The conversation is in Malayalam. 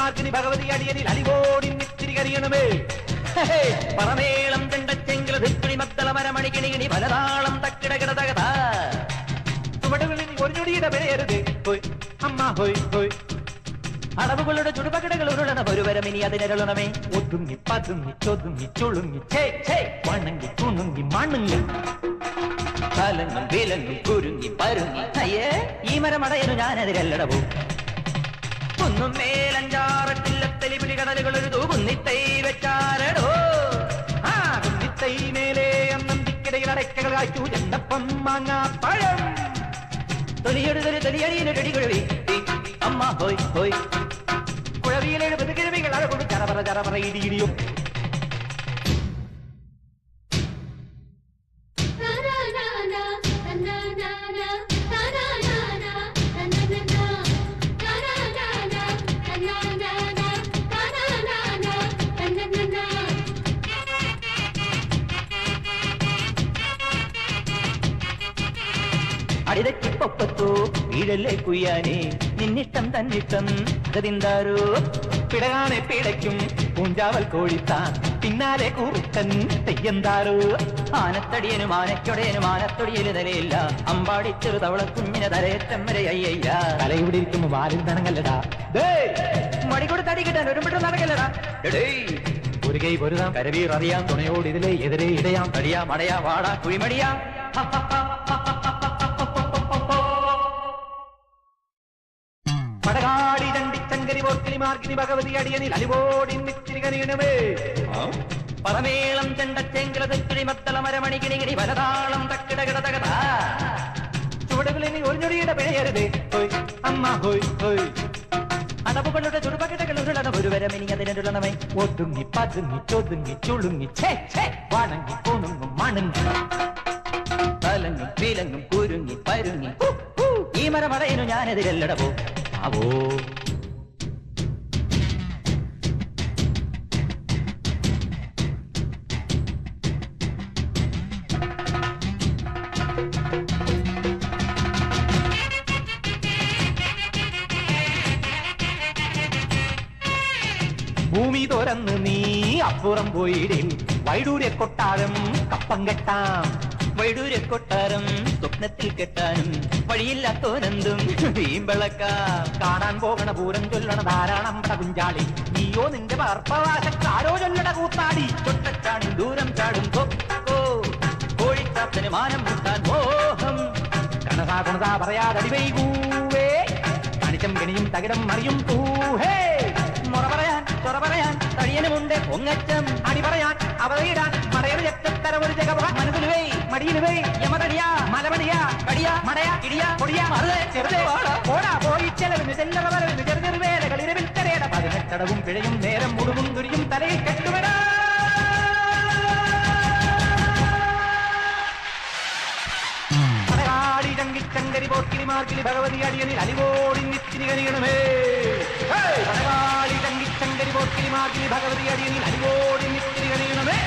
മാർക്കിനി ഭഗവതി അടിയനിൽ അലിവോടി നിത്തിരി കരിയണമേ. പറമേളം ചെണ്ടച്ചെങ്കില ധിക്കിളി മത്തള മരമണികിണികിണി പലതാളം തക്കിടകിട തകതാ ചുവടുകളിൽ ഒരു ഞൊടിയുടെ വിളയരുത് ഹോയ് അമ്മ ഹോയ് ഹോയ്. അളവുകളുടെ ചുടുപകടകൾ ഉരുളണ ഒരുവരം ഇനി അതിനരുളണമേ. ഒതുങ്ങി പതുങ്ങി ചൊതുങ്ങി ചുളുങ്ങി വണങ്ങി തുണുങ്ങി മണുങ്ങി തലങ്ങും വിലങ്ങും കുരുങ്ങി പരുങ്ങി. അയ്യേ ഈ മരമടയനു ഞാനതിരല്ലടവോ. ഒന്നും മേലഞ്ചാറട്ടില്ലത്തലി പിടികടലുകൾ ഒരു കുന്നിത്തൈ വെച്ചാരടോ. ആ കുന്നിത്തൈ മേലെ അന്നന്തിക്കിടയിൽ അടയ്ക്കകൾ കാച്ചു ചെണ്ടപ്പം മാങ്ങാ പഴം തൊലിയെടുതൊരു തൊലിയടിയിലൊരടി കുഴവി അമ്മ ഹോയ് ഹോയ്. കുഴവിയിലെഴുപത് കിഴവികൾ അഴകൊടു ചറപറ ചറപറ ഇടിയിടിയും. അടിതക്കിപ്പൊപ്പത്തോ വീഴല്ലേ കുയ്യാനേ നിന്നിഷ്ടം തന്നിഷ്ടം ഗതിന്താരോ. പിടകാണെ പിടയ്ക്കും പൂഞ്ചാവൽ കോഴിത്താൻ പിന്നാലെ കൂറിത്തൻ തെയ്യന്താരോ. ആനത്തടിയനും ആനക്കൊടയനും ആനത്തൊടിയല് നിലയില്ല അമ്പാടി ചെറു തവള കുഞ്ഞിനെ തലയേറ്റം വരെ അയ്യയ്യ. തലയുടെ ഇരിക്കുമ്പോ വാലിൽ തണങ്ങല്ലടാ മടികൂടെ തടി കിട്ടാൻ ഒരുമിട്ട് നടക്കല്ലടാ. ഒരു കൈ പൊരുതാം കരവീർ അറിയാം തുണയോട് ഇതിലെ എതിരെ ഇടയാം തടിയാ മടയാ വാടാ കുഴിമടിയാ. പടകാടി ചണ്ടിച്ചങ്കരി പോർക്കിനി മാർക്കിനി ഭഗവതി അടിയനിൽ അലിവോടി നിത്തിരി കരിയണമേ. പറമേളം ചെണ്ടച്ചെങ്കില തെക്കിളി മത്തള മരമണികിണികിണി പലതാളം തക്കിടകിട തകതാ ചുവടുകളിൽ ഒരു ഞൊടിയുടെ പിഴയരുത് ഹോയ് അമ്മ ഹോയ് ഹോയ്. അടവുകളുടെ ചുടുപകടകൾ ഉരുളണ ഒരുവരം ഇനി അതിനുള്ളണമേ. ഒതുങ്ങി പതുങ്ങി ചൊതുങ്ങി ചുളുങ്ങി വണങ്ങി കൊണുങ്ങും മണുങ്ങി തലങ്ങും വിലങ്ങും കുരുങ്ങി പരുങ്ങി. ഈ മരമടയനു ഞാനെതിരല്ലടവോ ആവോ. ഭൂമി തുറന്ന് നീ അപ്പുറം പോയിടേം വൈഡൂര്യ കൊട്ടാരം കപ്പം കെട്ടാം. വൈഡൂര്യ കൊട്ടാരം സ്വപ്നത്തിൽ കെട്ടാനും വഴിയില്ലാത്തോനെന്തും വീമ്പളക്കാം. കാണാൻ പോകണ പൂരം ചൊല്ലണ ധാരാളം കുഞ്ചാളി നീയോ നിന്റെ പാർപ്പവാശക്കാരോ ചൊല്ലണ കൂത്താടി. തൊട്ടച്ചാടും ദൂരം ചാടും കൊക്കോ കോഴിക്കാത്തന് മാനം മുട്ടാൻ മോഹം. കണസാ കണസാ പറയാതടി വൈകൂവേ കണിച്ചം കെണിയും തകിടം മറിയും പൂഹേ. മുറ പറയാൻ ചൊറ പറയാൻ തടിയനുമുണ്ട് പൊങ്ങച്ചം അടി പറയാൻ അവതയിടാൻ മടയുടെ ചെത്തര ഒരു ജഗ മനസ്സിലുവേ മടിയിലുവേ യമതടിയാ മലമടിയാ കടിയാ മടയാ ഇടിയാ പൊടിയാ മറുതെ ചെറുതേ ഓടാ പോയി ചെലവിന് ചെല്ലറ വരവിന് ചെറു വേലകളിരവിൽ തരേട. പതിനെട്ടടവും പിഴയും നേരം മുടുവും തുരിയും തലയിൽ കെട്ടുവിടാ. പടകാടി ചങ്കിച്ചങ്കരി പോർക്കിനി മാർക്കിനി ഭഗവതി അടിയനിൽ അലിവോടി നിത്തിരി കരിയണമേ. പടകാടി ചങ്കിച്ചങ്കരി പോർക്കിനി മാർക്കിനി ഭഗവതി അടിയനിൽ അലിവോടി നിത്തിരി കരിയണമേ.